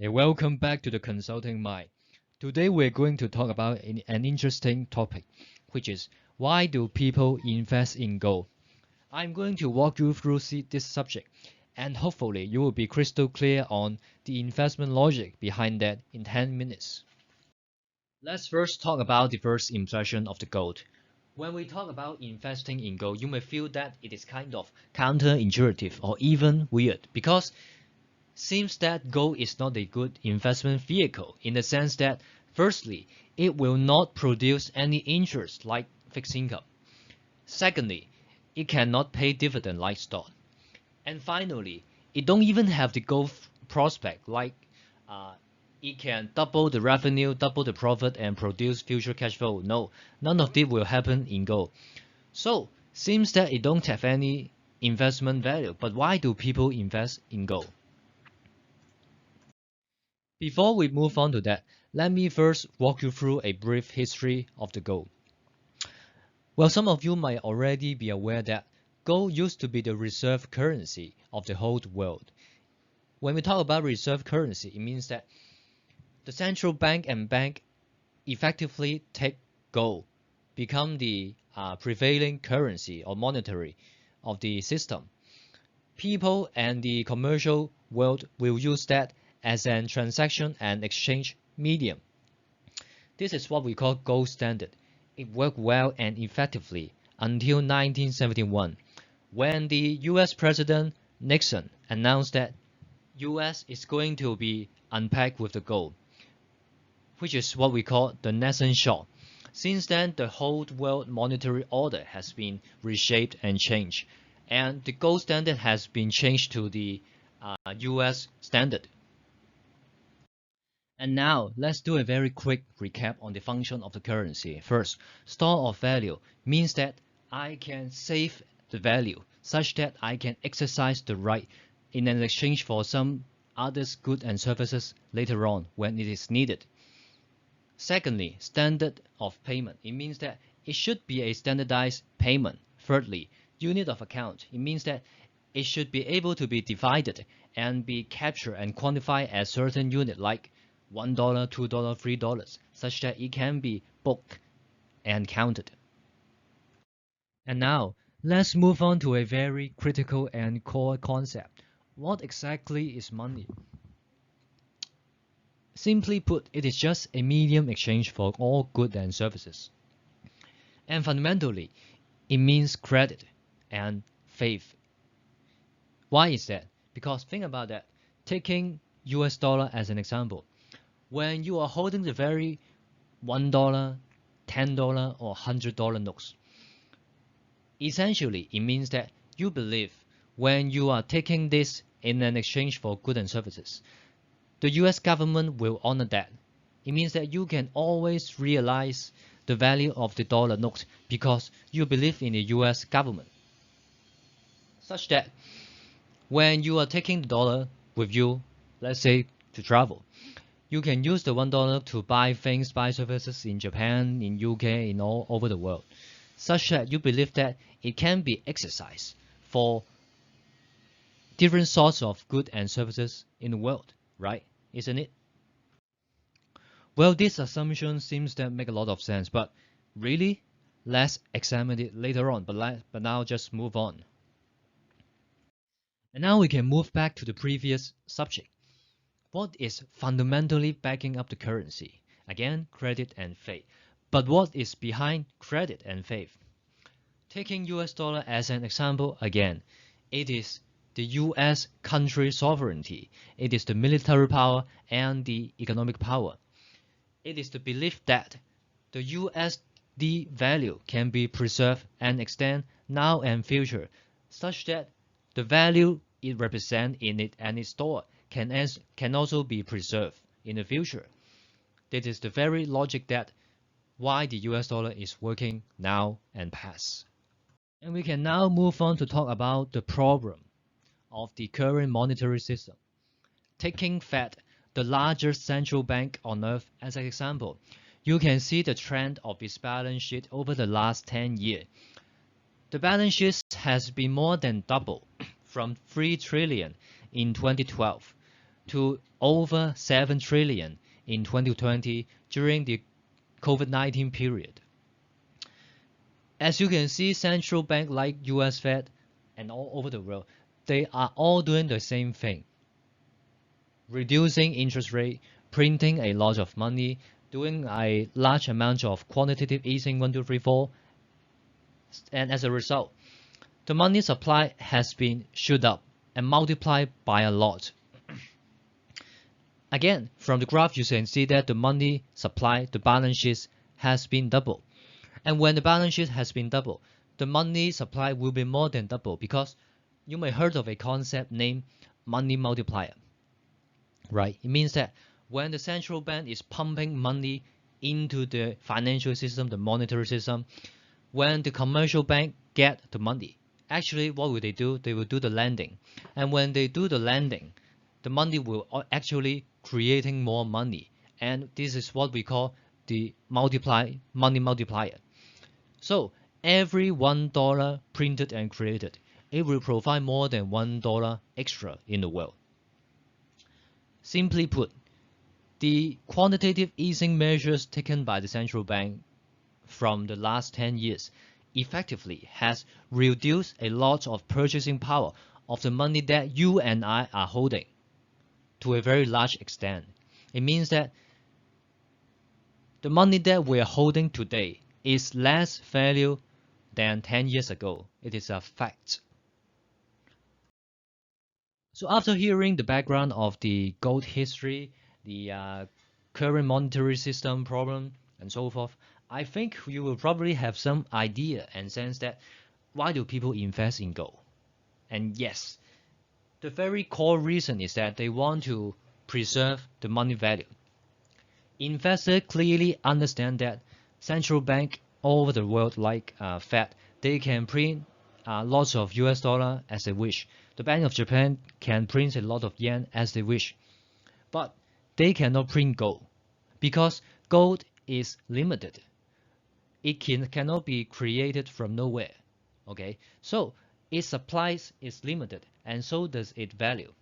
Hey, welcome back to the Consulting Mind. Today we're going to talk about an interesting topic, which is why do people invest in gold? I'm going to walk you through this subject, and hopefully you will be crystal clear on the investment logic behind that in 10 minutes. Let's first talk about the first impression of the gold. When we talk about investing in gold, you may feel that it is kind of counterintuitive or even weird because seems that gold is not a good investment vehicle in the sense that, firstly, it will not produce any interest like fixed income. Secondly, it cannot pay dividend like stock. And finally, it don't even have the growth prospect like uh, it can double the revenue, double the profit, and produce future cash flow. No, none of this will happen in gold. So, seems that it don't have any investment value. But why do people invest in gold? Before we move on to that, let me first walk you through a brief history of the gold. Well, some of you might already be aware that gold used to be the reserve currency of the whole world. When we talk about reserve currency, it means that the central bank and bank effectively take gold, become the prevailing currency or monetary of the system. People and the commercial world will use that as an transaction and exchange medium. This is what we call gold standard. It worked well and effectively until 1971, when the US President Nixon announced that US is going to be unpacked with the gold, which is what we call the Nixon shock. Since then, the whole world monetary order has been reshaped and changed, and the gold standard has been changed to the US standard. And now, let's do a very quick recap on the function of the currency. First, store of value means that I can save the value such that I can exercise the right in an exchange for some others goods and services later on when it is needed. Secondly, standard of payment. It means that it should be a standardized payment. Thirdly, unit of account. It means that it should be able to be divided and be captured and quantified as certain unit like $1, $2, $3, such that it can be booked and counted. And now, let's move on to a very critical and core concept. What exactly is money? Simply put, it is just a medium exchange for all goods and services. And fundamentally, it means credit and faith. Why is that? Because think about that. Taking US dollar as an example, when you are holding the very $1, $10, or $100 notes, essentially it means that you believe when you are taking this in an exchange for goods and services, the US government will honor that. It means that you can always realize the value of the dollar note because you believe in the US government. Such that when you are taking the dollar with you, let's say to travel, you can use the $1 to buy things, buy services in Japan, in UK, in all over the world, such that you believe that it can be exercised for different sorts of goods and services in the world, right? Isn't it? Well, this assumption seems to make a lot of sense, but really, let's examine it later on. But now just move on. And now we can move back to the previous subject. What is fundamentally backing up the currency? Again, credit and faith. But what is behind credit and faith? Taking US dollar as an example again, it is the US country sovereignty. It is the military power and the economic power. It is the belief that the USD value can be preserved and extend now and future, such that the value it represents in it and its store can also be preserved in the future. This is the very logic that why the US dollar is working now and past. And we can now move on to talk about the problem of the current monetary system. Taking Fed, the largest central bank on earth, as an example, you can see the trend of its balance sheet over the last 10 years. The balance sheet has been more than double from 3 trillion in 2012 to over 7 trillion in 2020 during the COVID-19 period. As you can see, central bank like US Fed and all over the world, they are all doing the same thing. Reducing interest rate, printing a lot of money, doing a large amount of quantitative easing 1, 2, 3, 4, and as a result, the money supply has been shoot up and multiplied by a lot. Again, from the graph you can see that the money supply, the balance sheet has been double. And when the balance sheet has been double, the money supply will be more than double, because you may heard of a concept named money multiplier. Right? It means that when the central bank is pumping money into the financial system, the monetary system, when the commercial bank get the money, actually what will they do? They will do the lending. And when they do the lending, the money will actually creating more money. And this is what we call the money multiplier. So every $1 printed and created, it will provide more than $1 extra in the world. Simply put, the quantitative easing measures taken by the central bank from the last 10 years effectively has reduced a lot of purchasing power of the money that you and I are holding to a very large extent. It means that the money that we are holding today is less value than 10 years ago. It is a fact. So after hearing the background of the gold history, the current monetary system problem, and so forth, I think you will probably have some idea and sense that why do people invest in gold? And yes, the very core reason is that they want to preserve the money value. Investors clearly understand that central bank all over the world like Fed, they can print lots of US dollar as they wish. The Bank of Japan can print a lot of yen as they wish. But they cannot print gold because gold is limited. It cannot be created from nowhere. Okay, so its supply is limited, and so does its value.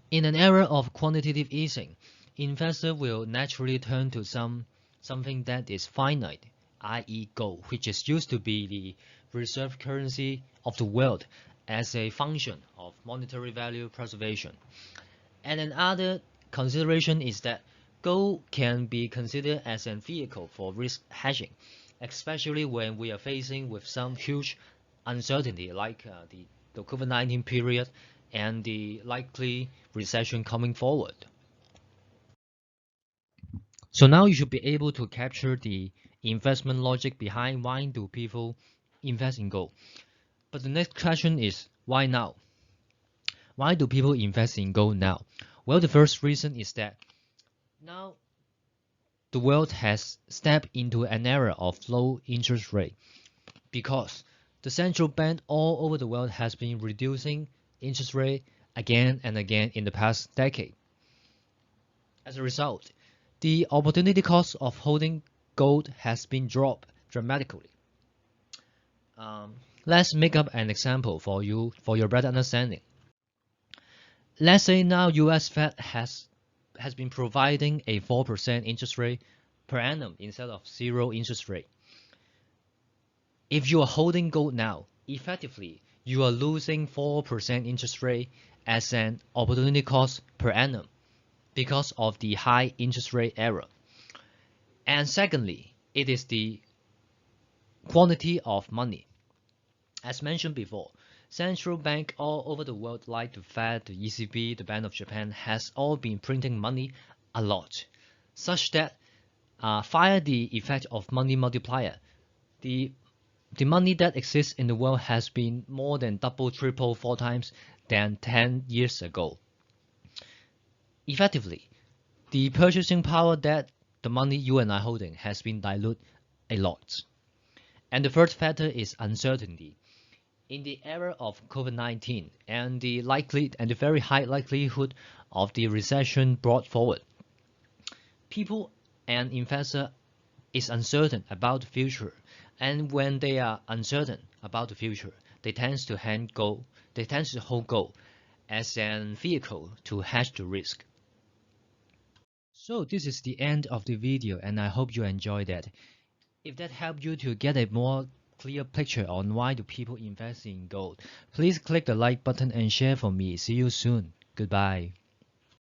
In an era of quantitative easing, investors will naturally turn to something that is finite, i.e. gold, which is used to be the reserve currency of the world as a function of monetary value preservation. And another consideration is that gold can be considered as a vehicle for risk hedging, especially when we are facing with some huge uncertainty like the COVID-19 period and the likely recession coming forward. So now you should be able to capture the investment logic behind why do people invest in gold. But the next question is, why now? Why do people invest in gold now? Well, the first reason is that now the world has stepped into an era of low interest rate because the central bank all over the world has been reducing interest rate again and again in the past decade. As a result, the opportunity cost of holding gold has been dropped dramatically. Let's make up an example for you for your better understanding. Let's say now US Fed has been providing a 4% interest rate per annum instead of zero interest rate. If you are holding gold now, effectively you are losing 4% interest rate as an opportunity cost per annum because of the high interest rate era. And secondly, it is the quantity of money. As mentioned before, central bank all over the world like the Fed, the ECB, the Bank of Japan has all been printing money a lot, such that via the effect of money multiplier, the money that exists in the world has been more than double, triple, 4 times than 10 years ago. Effectively, the purchasing power that the money you and I holding has been diluted a lot. And the third factor is uncertainty. In the era of COVID-19 and the very high likelihood of the recession brought forward, people and investors is uncertain about the future, and when they are uncertain about the future, they tend to hold gold, as an vehicle to hedge the risk. So this is the end of the video, and I hope you enjoyed that. If that helped you to get a more clear picture on why do people invest in gold, please click the like button and share for me. See you soon. Goodbye.